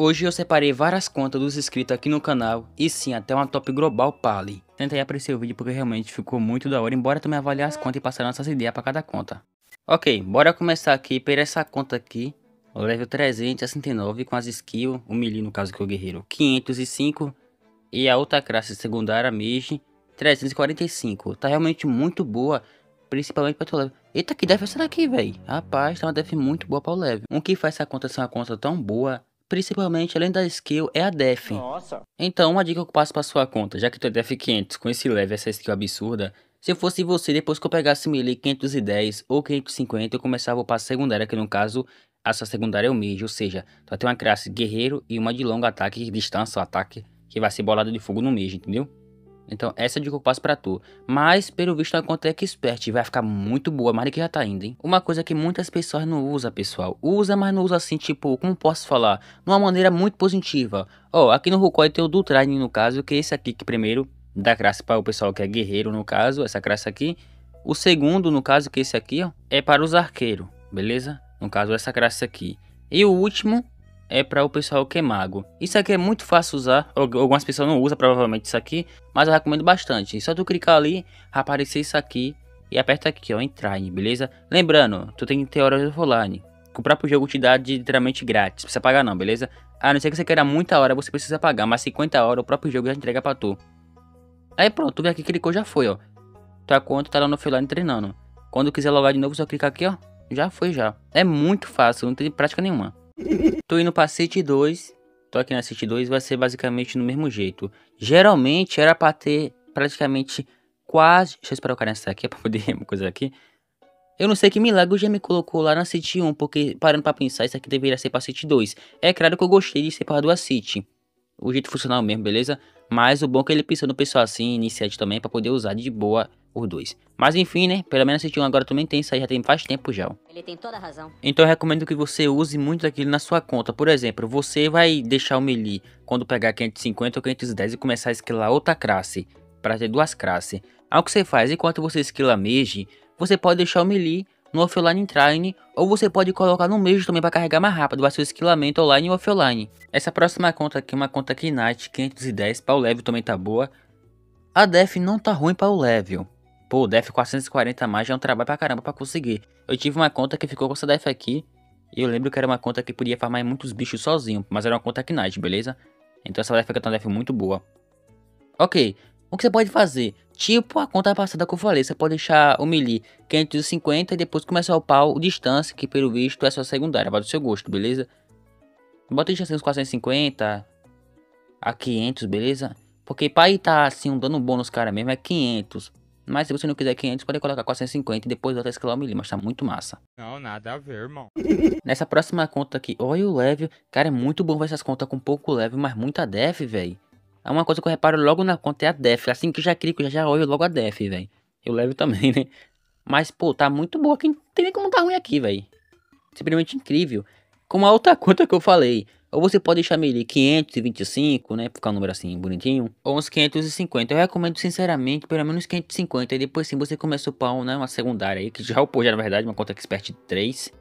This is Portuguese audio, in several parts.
Hoje eu separei várias contas dos inscritos aqui no canal e sim, até uma top global Pali. Tentei apreciar o vídeo porque realmente ficou muito da hora, embora também avaliar as contas e passar nossas ideias para cada conta. Ok, bora começar aqui por essa conta aqui, o level 369 com as skills, o melee no caso que é o guerreiro, 505 e a outra classe secundária mage 345. Tá realmente muito boa, principalmente para o level. Eita, que def é essa daqui, velho? Rapaz, tá uma def muito boa para o level. O que faz essa conta ser uma conta tão boa, principalmente além da skill, é a def. Nossa. Então, uma dica que eu passo para sua conta, já que tu é def 500 com esse level, essa skill absurda, se eu fosse você, depois que eu pegasse melee 510 ou 550, eu começava a upar a secundária, que no caso, a sua secundária é o mage, ou seja, tu vai ter uma classe guerreiro e uma de longo ataque, distância ou ataque, que vai ser bolada de fogo no mage, entendeu? Então essa é a dica que eu passo pra tu. Mas pelo visto a conta é expert, vai ficar muito boa, mais do que já tá indo, hein? Uma coisa que muitas pessoas não usam, pessoal. Usa, mas não usa assim, tipo, como posso falar? De uma maneira muito positiva. Ó, aqui no Rukoi tem o Dultrine no caso, que é esse aqui que primeiro dá classe para o pessoal que é guerreiro no caso, essa classe aqui. O segundo no caso, que é esse aqui, ó, é para os arqueiros, beleza? No caso essa classe aqui. E o último é para o pessoal que é mago. Isso aqui é muito fácil usar, algumas pessoas não usam provavelmente isso aqui, mas eu recomendo bastante. Só tu clicar ali, aparecer isso aqui e aperta aqui, ó, entrar, beleza? Lembrando, tu tem que ter horas offline. O próprio jogo te dá literalmente grátis, não precisa pagar não, beleza? A não ser que você queira muita hora, você precisa pagar, mas 50 horas o próprio jogo já entrega pra tu. Aí pronto, tu vê aqui, clicou, já foi, ó. Tua conta tá lá no offline treinando. Quando quiser logar de novo, só clicar aqui, ó. Já foi já. É muito fácil, não tem prática nenhuma. Tô indo pra City 2. Tô aqui na City 2, vai ser basicamente no mesmo jeito. Geralmente era pra ter praticamente quase... Deixa eu esperar o cara nessa aqui pra poder uma coisa aqui. Eu não sei que milagre já me colocou lá na City 1, porque parando pra pensar, isso aqui deveria ser pra City 2. É claro que eu gostei de ser para duas City. O jeito funcional mesmo, beleza? Mas o bom é que ele pensou no pessoal assim, iniciante também, pra poder usar de boa os dois. Mas enfim, né? Pelo menos a City 1 agora também tem isso aí, já tem faz tempo já. Ele tem toda a razão. Então eu recomendo que você use muito daquilo na sua conta. Por exemplo, você vai deixar o melee quando pegar 550 ou 510 e começar a esquilar outra classe, para ter duas classes. Aí o que você faz? Enquanto você esquila mage, você pode deixar o melee no offline train, ou você pode colocar no mage também para carregar mais rápido, vai ser o esquilamento online e offline. Essa próxima conta aqui é uma conta Knight 510, para o level também tá boa. A def não tá ruim para o level. Pô, def 440 a mais já é um trabalho pra caramba pra conseguir. Eu tive uma conta que ficou com essa def aqui. E eu lembro que era uma conta que podia farmar muitos bichos sozinho. Mas era uma conta Knight, beleza? Então essa def aqui é uma def muito boa. Ok, o que você pode fazer? Tipo a conta passada que eu falei. Você pode deixar o melee 550 e depois começar a upar o distância. Que pelo visto é sua secundária, vai do seu gosto, beleza? Bota distância uns 450 a 500, beleza? Porque pra ir tá assim um dano bom nos caras mesmo é 500. Mas se você não quiser 500, pode colocar 450 e depois até escalar o melee, mas tá muito massa. Não, nada a ver, irmão. Nessa próxima conta aqui, olha o level. Cara, é muito bom ver essas contas com pouco level, mas muita def, velho. É uma coisa que eu reparo logo na conta, é a def. Assim que já clico, já olho logo a def, velho. E o level também, né? Mas, pô, tá muito boa aqui. Não tem nem como tá ruim aqui, velho. Simplesmente incrível. Como a outra conta que eu falei. Ou você pode deixar melee 525, né? Ficar um número assim bonitinho. Ou uns 550. Eu recomendo sinceramente pelo menos 550. E depois sim você começa a upar uma secundária aí. Que já upou já na verdade. Uma conta expert 3.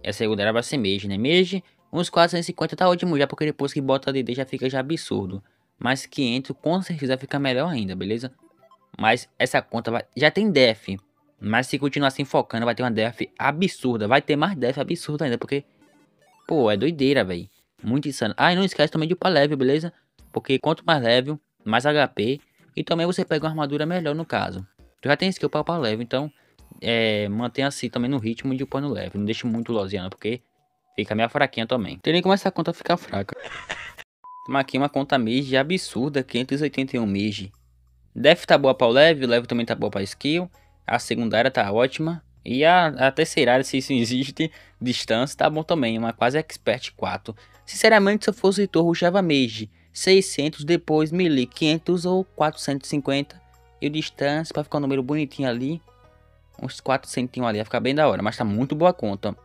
E a secundária vai ser mage, né? Mage, uns 450 tá ótimo já. Porque depois que bota DD já fica já absurdo. Mas 500 com certeza fica melhor ainda, beleza? Mas essa conta já tem def. Mas se continuar assim focando vai ter uma def absurda. Vai ter mais def absurda ainda. Porque... pô, é doideira, velho. Muito insano. Ah, e não esquece também de upar level, beleza? Porque quanto mais level, mais HP. E também você pega uma armadura melhor no caso. Tu já tem skill pra upar level, então... mantenha assim também no ritmo de upar no level. Não deixe muito loziano, porque fica meio fraquinha também. Tem nem como essa conta ficar fraca. Toma aqui uma conta mage absurda, 581 mage. Def tá boa pra o level também tá boa pra skill. A secundária tá ótima. E a terceira área, se isso existe, distância, tá bom também, uma quase expert 4. Sinceramente, se eu fosse Heitor, rushava mage 600, depois melee 500 ou 450. E o distância, pra ficar um número bonitinho ali, uns 400 ali, vai ficar bem da hora, mas tá muito boa a conta. Não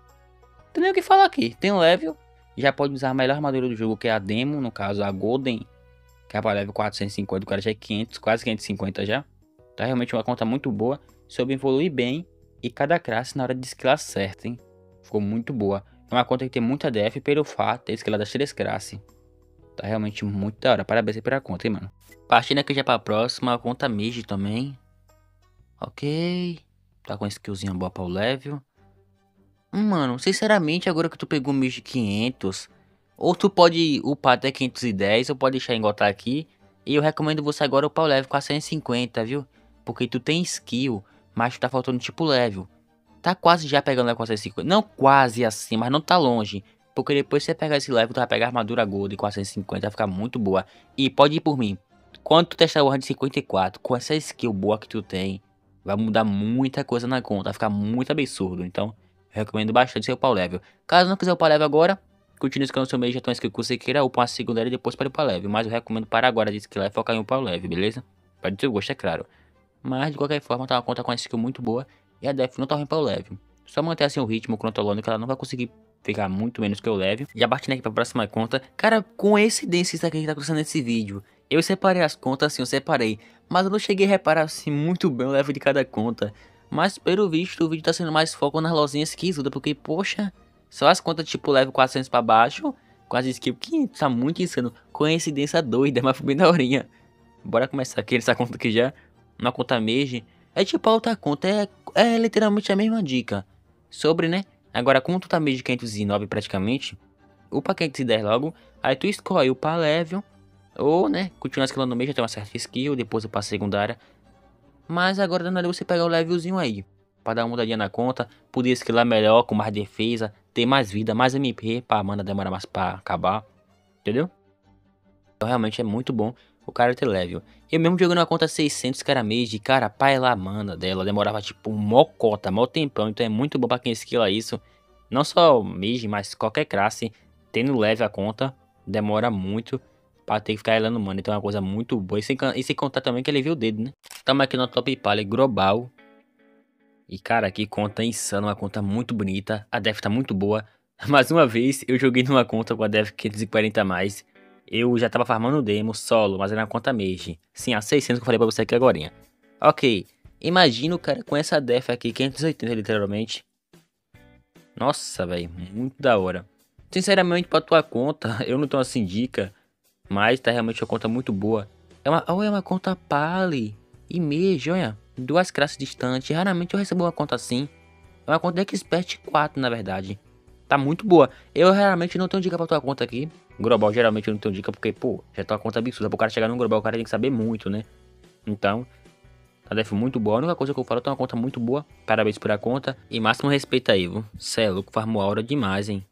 tem nem o que falar aqui, tem um level, já pode usar a melhor armadura do jogo, que é a Demo, no caso a Golden, que é para level 450, o cara já é 500, quase 550 já. Tá realmente uma conta muito boa, soube evoluir bem. E cada classe na hora de esquilar certo, hein? Ficou muito boa. É uma conta que tem muita def pelo fato de ter skill das 3 classes. Tá realmente muito da hora. Parabéns aí pela conta, hein, mano. Partindo aqui já pra próxima, a conta Mage também. Ok. Tá com skillzinha boa pra o level. Mano, sinceramente, agora que tu pegou 1500, ou tu pode upar até 510, ou pode deixar engotar aqui. E eu recomendo você agora upar o level 450, viu? Porque tu tem skill, mas tu tá faltando tipo level. Tá quase já pegando level 450. Não quase assim, mas não tá longe. Porque depois que você pegar esse level, tu vai pegar a armadura Gold de 450, vai ficar muito boa. E pode ir por mim. Quando tu testar o Warhammer de 54, com essa skill boa que tu tem, vai mudar muita coisa na conta, vai ficar muito absurdo. Então, eu recomendo bastante seu upar o level. Caso não quiser upar level agora, continue escalando seu meio, já tem uma skill que você queira, upar uma segunda e depois para upar level. Mas eu recomendo para agora de skill e focar em upar o level, beleza? Pode ter gosto, é claro. Mas de qualquer forma, tá uma conta com uma skill muito boa e a def não tá ruim para o level. Só manter assim o ritmo controlando que ela não vai conseguir ficar muito menos que o level. Já partindo aqui pra próxima conta. Cara, coincidência isso aqui que tá acontecendo nesse vídeo. Eu separei as contas assim, eu separei. Mas eu não cheguei a reparar assim muito bem o level de cada conta. Mas pelo visto o vídeo tá sendo mais foco nas lozinhas que ajuda. Porque, poxa, só as contas tipo level 400 pra baixo. Com as skills que tá muito insano. Coincidência doida, mas foi bem daorinha. Bora começar aqui essa conta aqui já. Uma conta Mage. É tipo a outra conta, é literalmente a mesma dica. Sobre, né? Agora, como tu tá Mage 509 praticamente, upa 510 logo. Aí tu escolhe upar level. Ou, né, continuar escalando Mage, já tem uma certa skill, depois upar secundária. Mas agora dando ali você pegar o levelzinho aí. Pra dar uma mudadinha na conta, poder escalar melhor, com mais defesa, ter mais vida, mais MP, pra mana demorar mais pra acabar. Entendeu? Então realmente é muito bom o cara ter level. Eu mesmo jogando uma conta 600 cara Mage, cara, pai lá mana dela, demorava tipo mó cota, mó tempão, então é muito bom pra quem esquila isso. Não só Mage, mas qualquer classe, tendo level a conta, demora muito pra ter que ficar elando mana, então é uma coisa muito boa. E sem contar também que ele viu o dedo, né? Tamo aqui no Top Pally Global. E cara, que conta insana, uma conta muito bonita, a def tá muito boa. Mais uma vez, eu joguei numa conta com a def 540 a mais. Eu já tava farmando demo solo, mas era uma conta Mage. Sim, a 600 que eu falei pra você aqui agora. Ok, imagina o cara com essa def aqui, 580 literalmente. Nossa, velho, muito da hora. Sinceramente, pra tua conta, eu não tenho assim dica, mas tá realmente uma conta muito boa. É uma conta Pally e Mage, olha. Duas classes distantes, raramente eu recebo uma conta assim. É uma conta de Expert 4, na verdade. Tá muito boa. Eu realmente não tenho dica pra tua conta aqui. Global, geralmente eu não tenho dica porque, pô, já tá uma conta absurda. Pro cara chegar no global, o cara tem que saber muito, né? Então, a def muito boa. A única coisa que eu falo, é uma conta muito boa. Parabéns por a conta. E máximo respeito aí, viu? Cê é louco, farmou aura demais, hein?